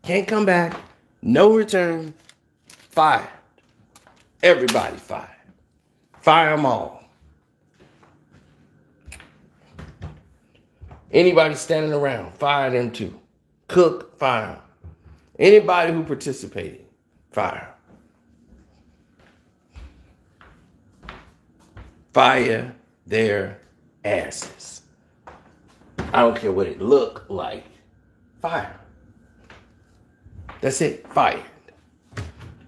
can't come back, no return, fired. Everybody fired. Fire them all. Anybody standing around, fire them too. Cook, fire them. Anybody who participated, fire. Fire their asses. I don't care what it looked like. Fire. That's it. Fired.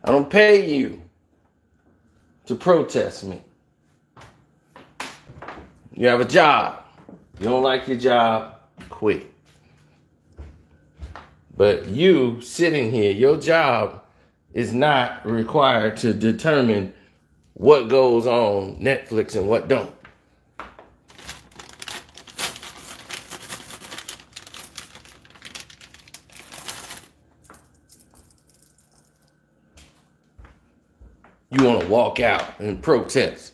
I don't pay you to protest me. You have a job. You don't like your job, quit. But you sitting here, your job is not required to determine what goes on Netflix and what don't. You want to walk out and protest.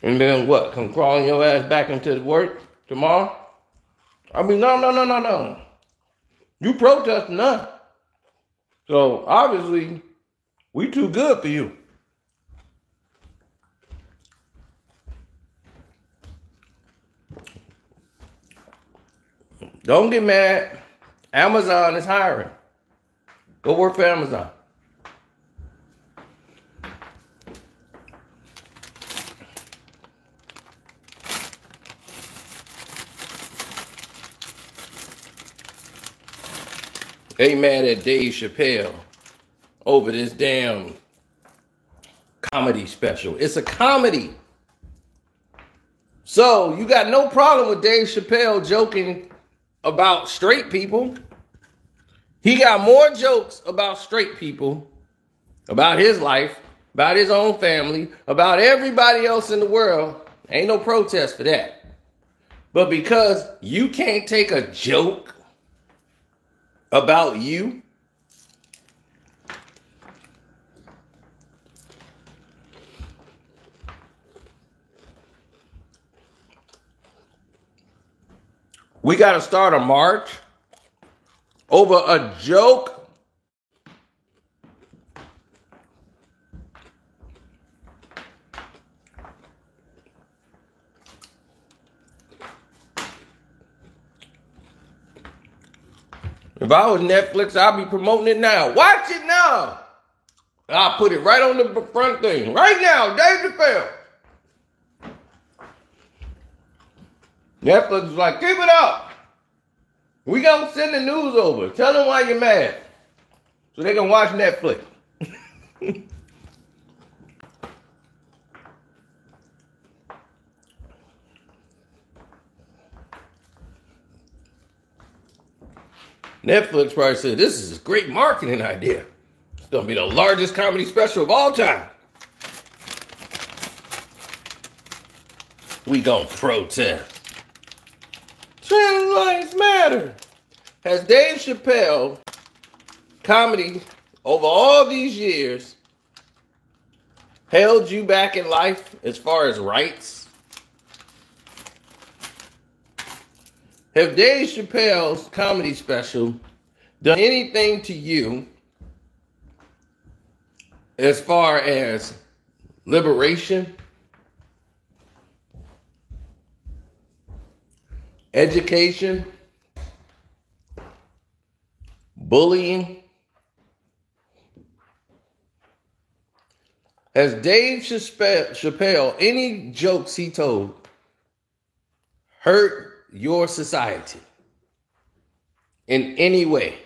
And then what? Come crawling your ass back into work tomorrow? I mean, no. You protest none. So obviously, we too good for you. Don't get mad. Amazon is hiring. Go work for Amazon. They mad at Dave Chappelle over this damn comedy special. It's a comedy. So you got no problem with Dave Chappelle joking about straight people. He got more jokes about straight people, about his life, about his own family, about everybody else in the world. Ain't no protest for that. But because you can't take a joke about you, we got to start a march over a joke. If I was Netflix, I'd be promoting it now. Watch it now. I'll put it right on the front thing. Right now, Dave Chappelle. Netflix is like, keep it up. We gonna send the news over. Tell them why you're mad. So they can watch Netflix. Netflix probably said, this is a great marketing idea. It's going to be the largest comedy special of all time. We going to protest. Trans lives matter. Has Dave Chappelle comedy over all these years held you back in life as far as rights? Have Dave Chappelle's comedy special done anything to you as far as liberation, education, bullying? Has Dave Chappelle, any jokes he told, hurt your society in any way?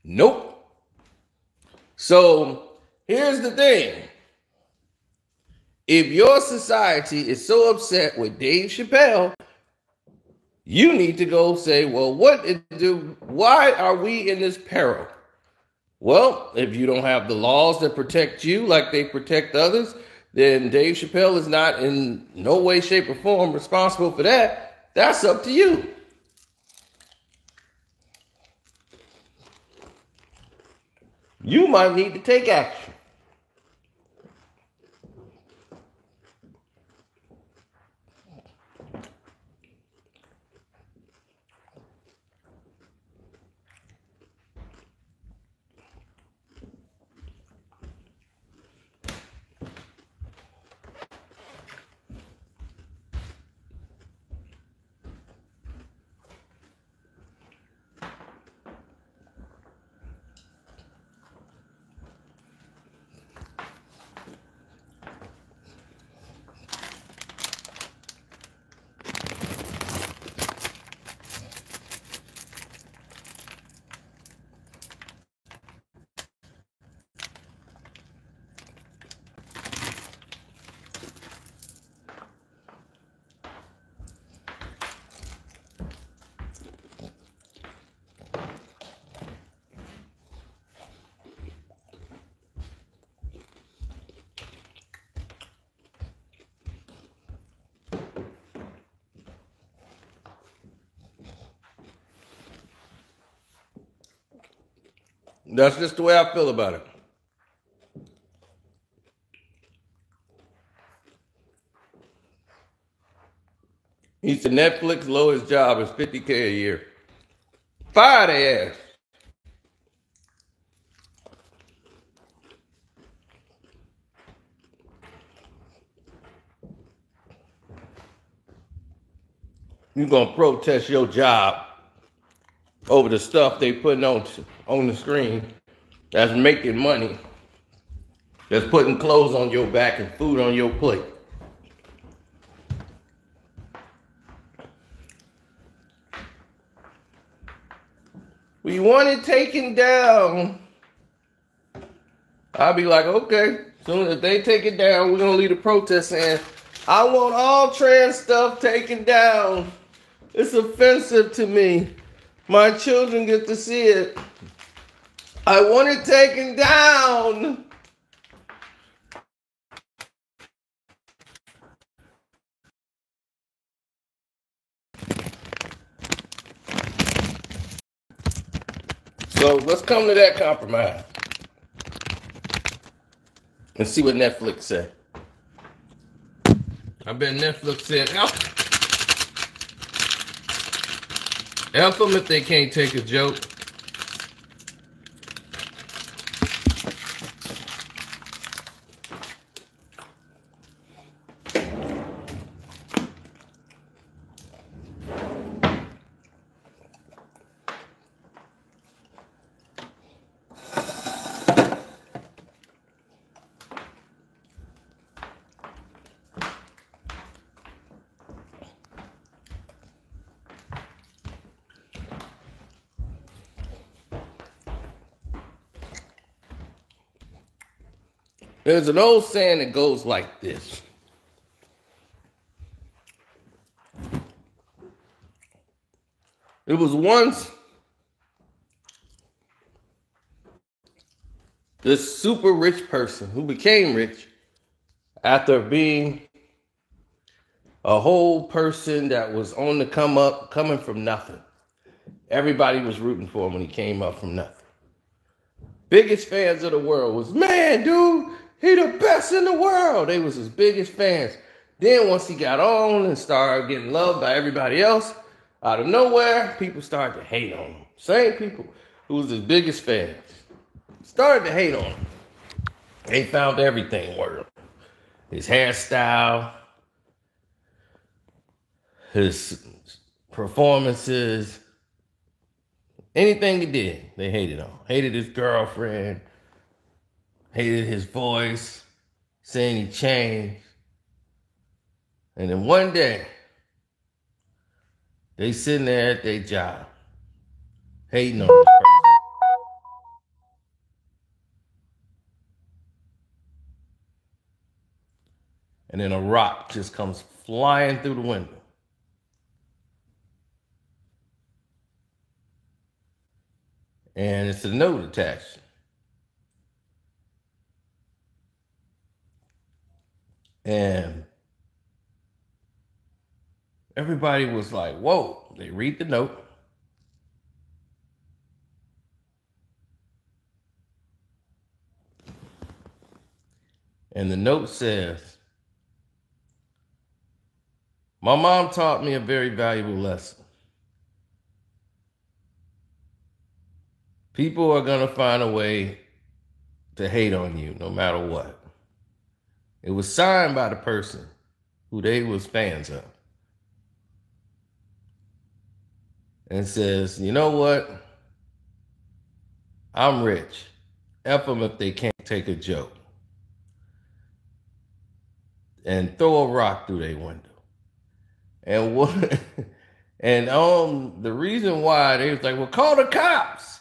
Nope. So here's the thing. If your society is so upset with Dave Chappelle, you need to go say, well, why are we in this peril? Well, if you don't have the laws that protect you like they protect others, then Dave Chappelle is not in no way, shape, or form responsible for that. That's up to you. You might need to take action. That's just the way I feel about it. He said Netflix lowest job is $50K a year. Fire their ass. You're gonna protest your job over the stuff they putting on the screen that's making money, that's putting clothes on your back and food on your plate. We want it taken down. I'll be like, okay, soon as they take it down, we're gonna lead a protest saying, I want all trans stuff taken down. It's offensive to me. My children get to see it. I want it taken down. So let's come to that compromise and see what Netflix said. I bet Netflix said, F them if they can't take a joke. There's an old saying that goes like this. It was once this super rich person who became rich after being a whole person that was on the come up, coming from nothing. Everybody was rooting for him when he came up from nothing. Biggest fans of the world was, man, dude, he the best in the world. They was his biggest fans. Then once he got on and started getting loved by everybody else, out of nowhere, people started to hate on him. Same people who was his biggest fans started to hate on him. They found everything wrong. His hairstyle, his performances, anything he did, they hated on. Hated his girlfriend, hated his voice, saying he changed. And then one day, they sitting there at their job, hating on this person. And then a rock just comes flying through the window. And it's a note attached. And everybody was like, whoa. They read the note. And the note says, my mom taught me a very valuable lesson. People are going to find a way to hate on you no matter what. It was signed by the person who they was fans of. And says, you know what? I'm rich. F them if they can't take a joke. And throw a rock through their window. And what? And the reason why they was like, well, call the cops.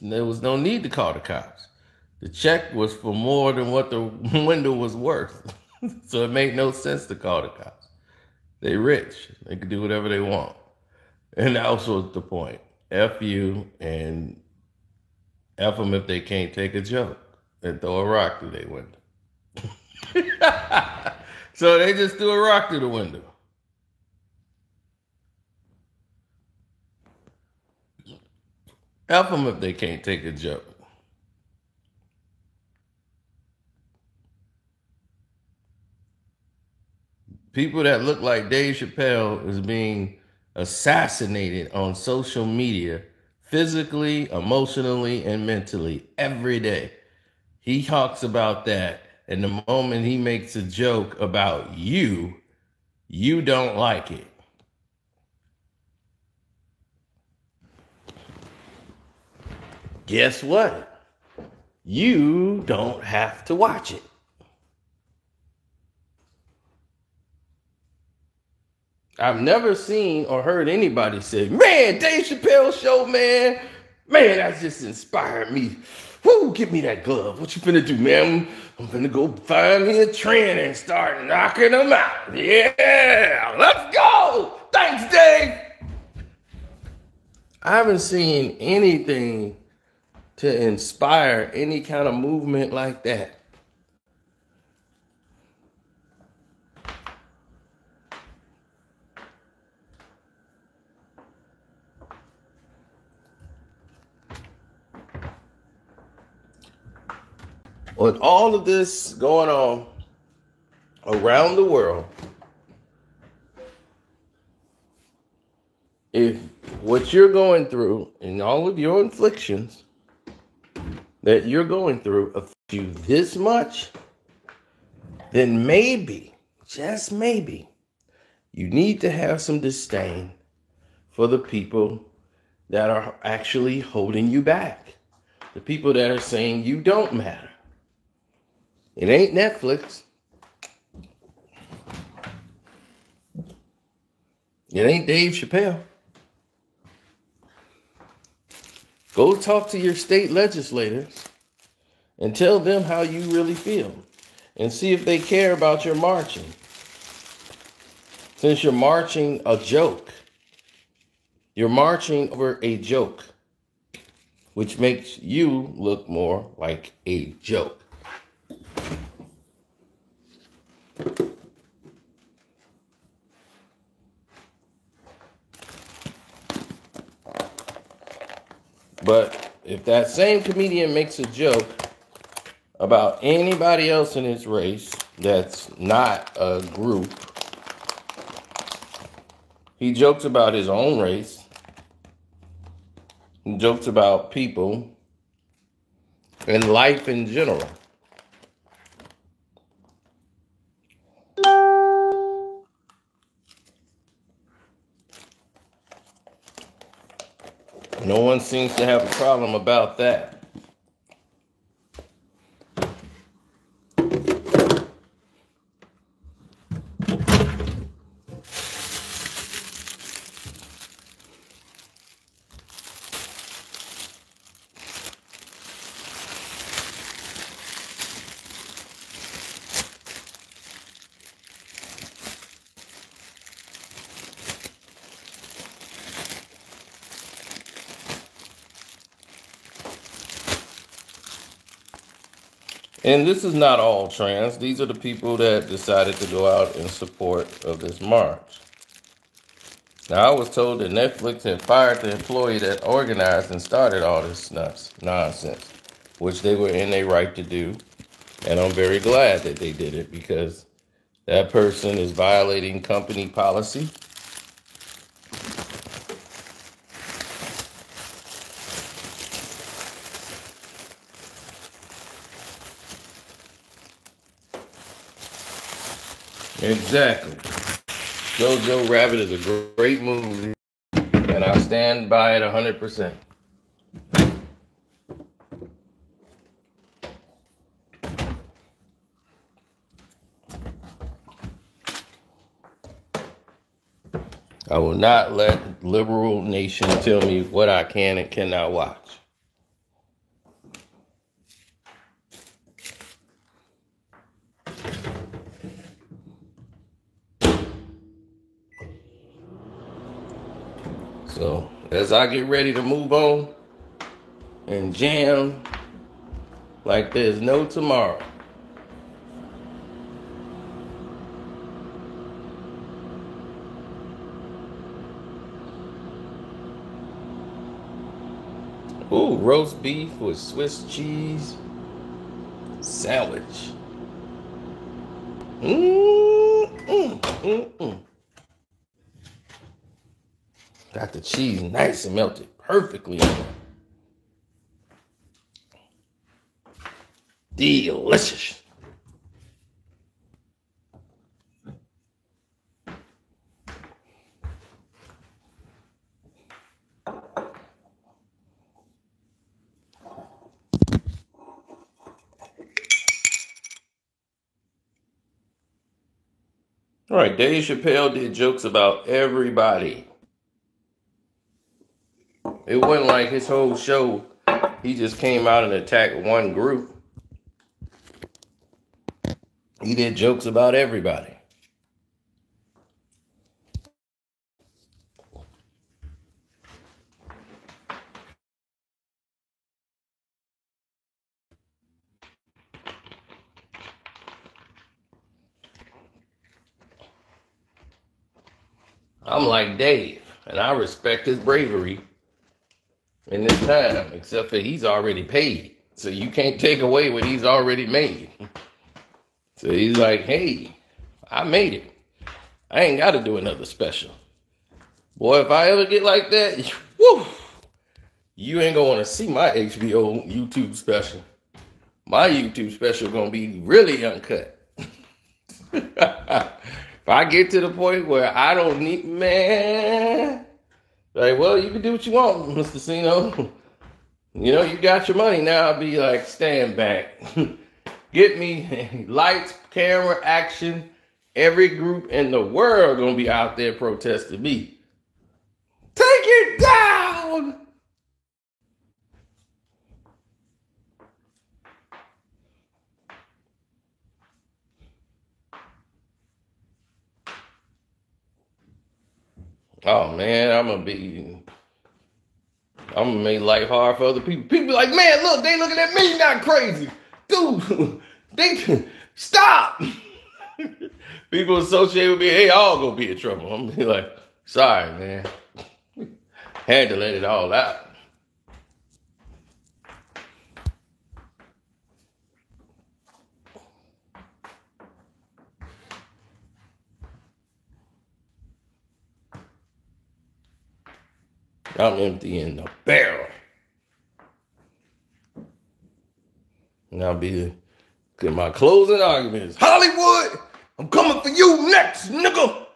There was no need to call the cops. The check was for more than what the window was worth. So it made no sense to call the cops. They rich. They can do whatever they want. And that was the point. F you and F them if they can't take a joke and throw a rock through their window. So they just threw a rock through the window. F them if they can't take a joke. People that look like Dave Chappelle is being assassinated on social media, physically, emotionally, and mentally every day. He talks about that, and the moment he makes a joke about you, you don't like it. Guess what? You don't have to watch it. I've never seen or heard anybody say, man, Dave Chappelle show, man, that just inspired me. Woo, give me that glove. What you finna do, man? I'm finna go find me a trainer and start knocking them out. Yeah, let's go. Thanks, Dave. I haven't seen anything to inspire any kind of movement like that. With all of this going on around the world, if what you're going through and all of your inflictions that you're going through affect you this much, then maybe, just maybe, you need to have some disdain for the people that are actually holding you back. The people that are saying you don't matter. It ain't Netflix. It ain't Dave Chappelle. Go talk to your state legislators and tell them how you really feel and see if they care about your marching. Since you're marching a joke, you're marching over a joke, which makes you look more like a joke. But if that same comedian makes a joke about anybody else in his race that's not a group, he jokes about his own race, he jokes about people and life in general. No one seems to have a problem about that. And this is not all trans. These are the people that decided to go out in support of this march. Now, I was told that Netflix had fired the employee that organized and started all this nonsense, which they were in their right to do. And I'm very glad that they did it because that person is violating company policy. Exactly. Jojo Rabbit is a great movie, and I stand by it 100%. I will not let liberal nation tell me what I can and cannot watch. So, as I get ready to move on and jam like there's no tomorrow, ooh, roast beef with Swiss cheese sandwich. Got the cheese nice and melted perfectly. Delicious. All right, Dave Chappelle did jokes about everybody. It wasn't like his whole show, he just came out and attacked one group. He did jokes about everybody. I'm like Dave, and I respect his bravery in this time, except for he's already paid. So you can't take away what he's already made. So he's like, hey, I made it. I ain't got to do another special. Boy, if I ever get like that, whoo, you ain't gonna want to see my HBO YouTube special. My YouTube special gonna be really uncut. If I get to the point where I don't need, man, like, well, you can do what you want, Mr. Cino. You know, you got your money now. I'll be like, stand back. Get me lights, camera, action. Every group in the world gonna be out there protesting me. Take it down. Oh man, I'm gonna make life hard for other people. People be like, man, look, they looking at me not crazy. Dude, they stop. People associate with me, they all gonna be in trouble. I'm gonna be like, sorry, man. Had to let it all out. I'm emptying the barrel. And I'll be my closing argument is, Hollywood, I'm coming for you next, nigga.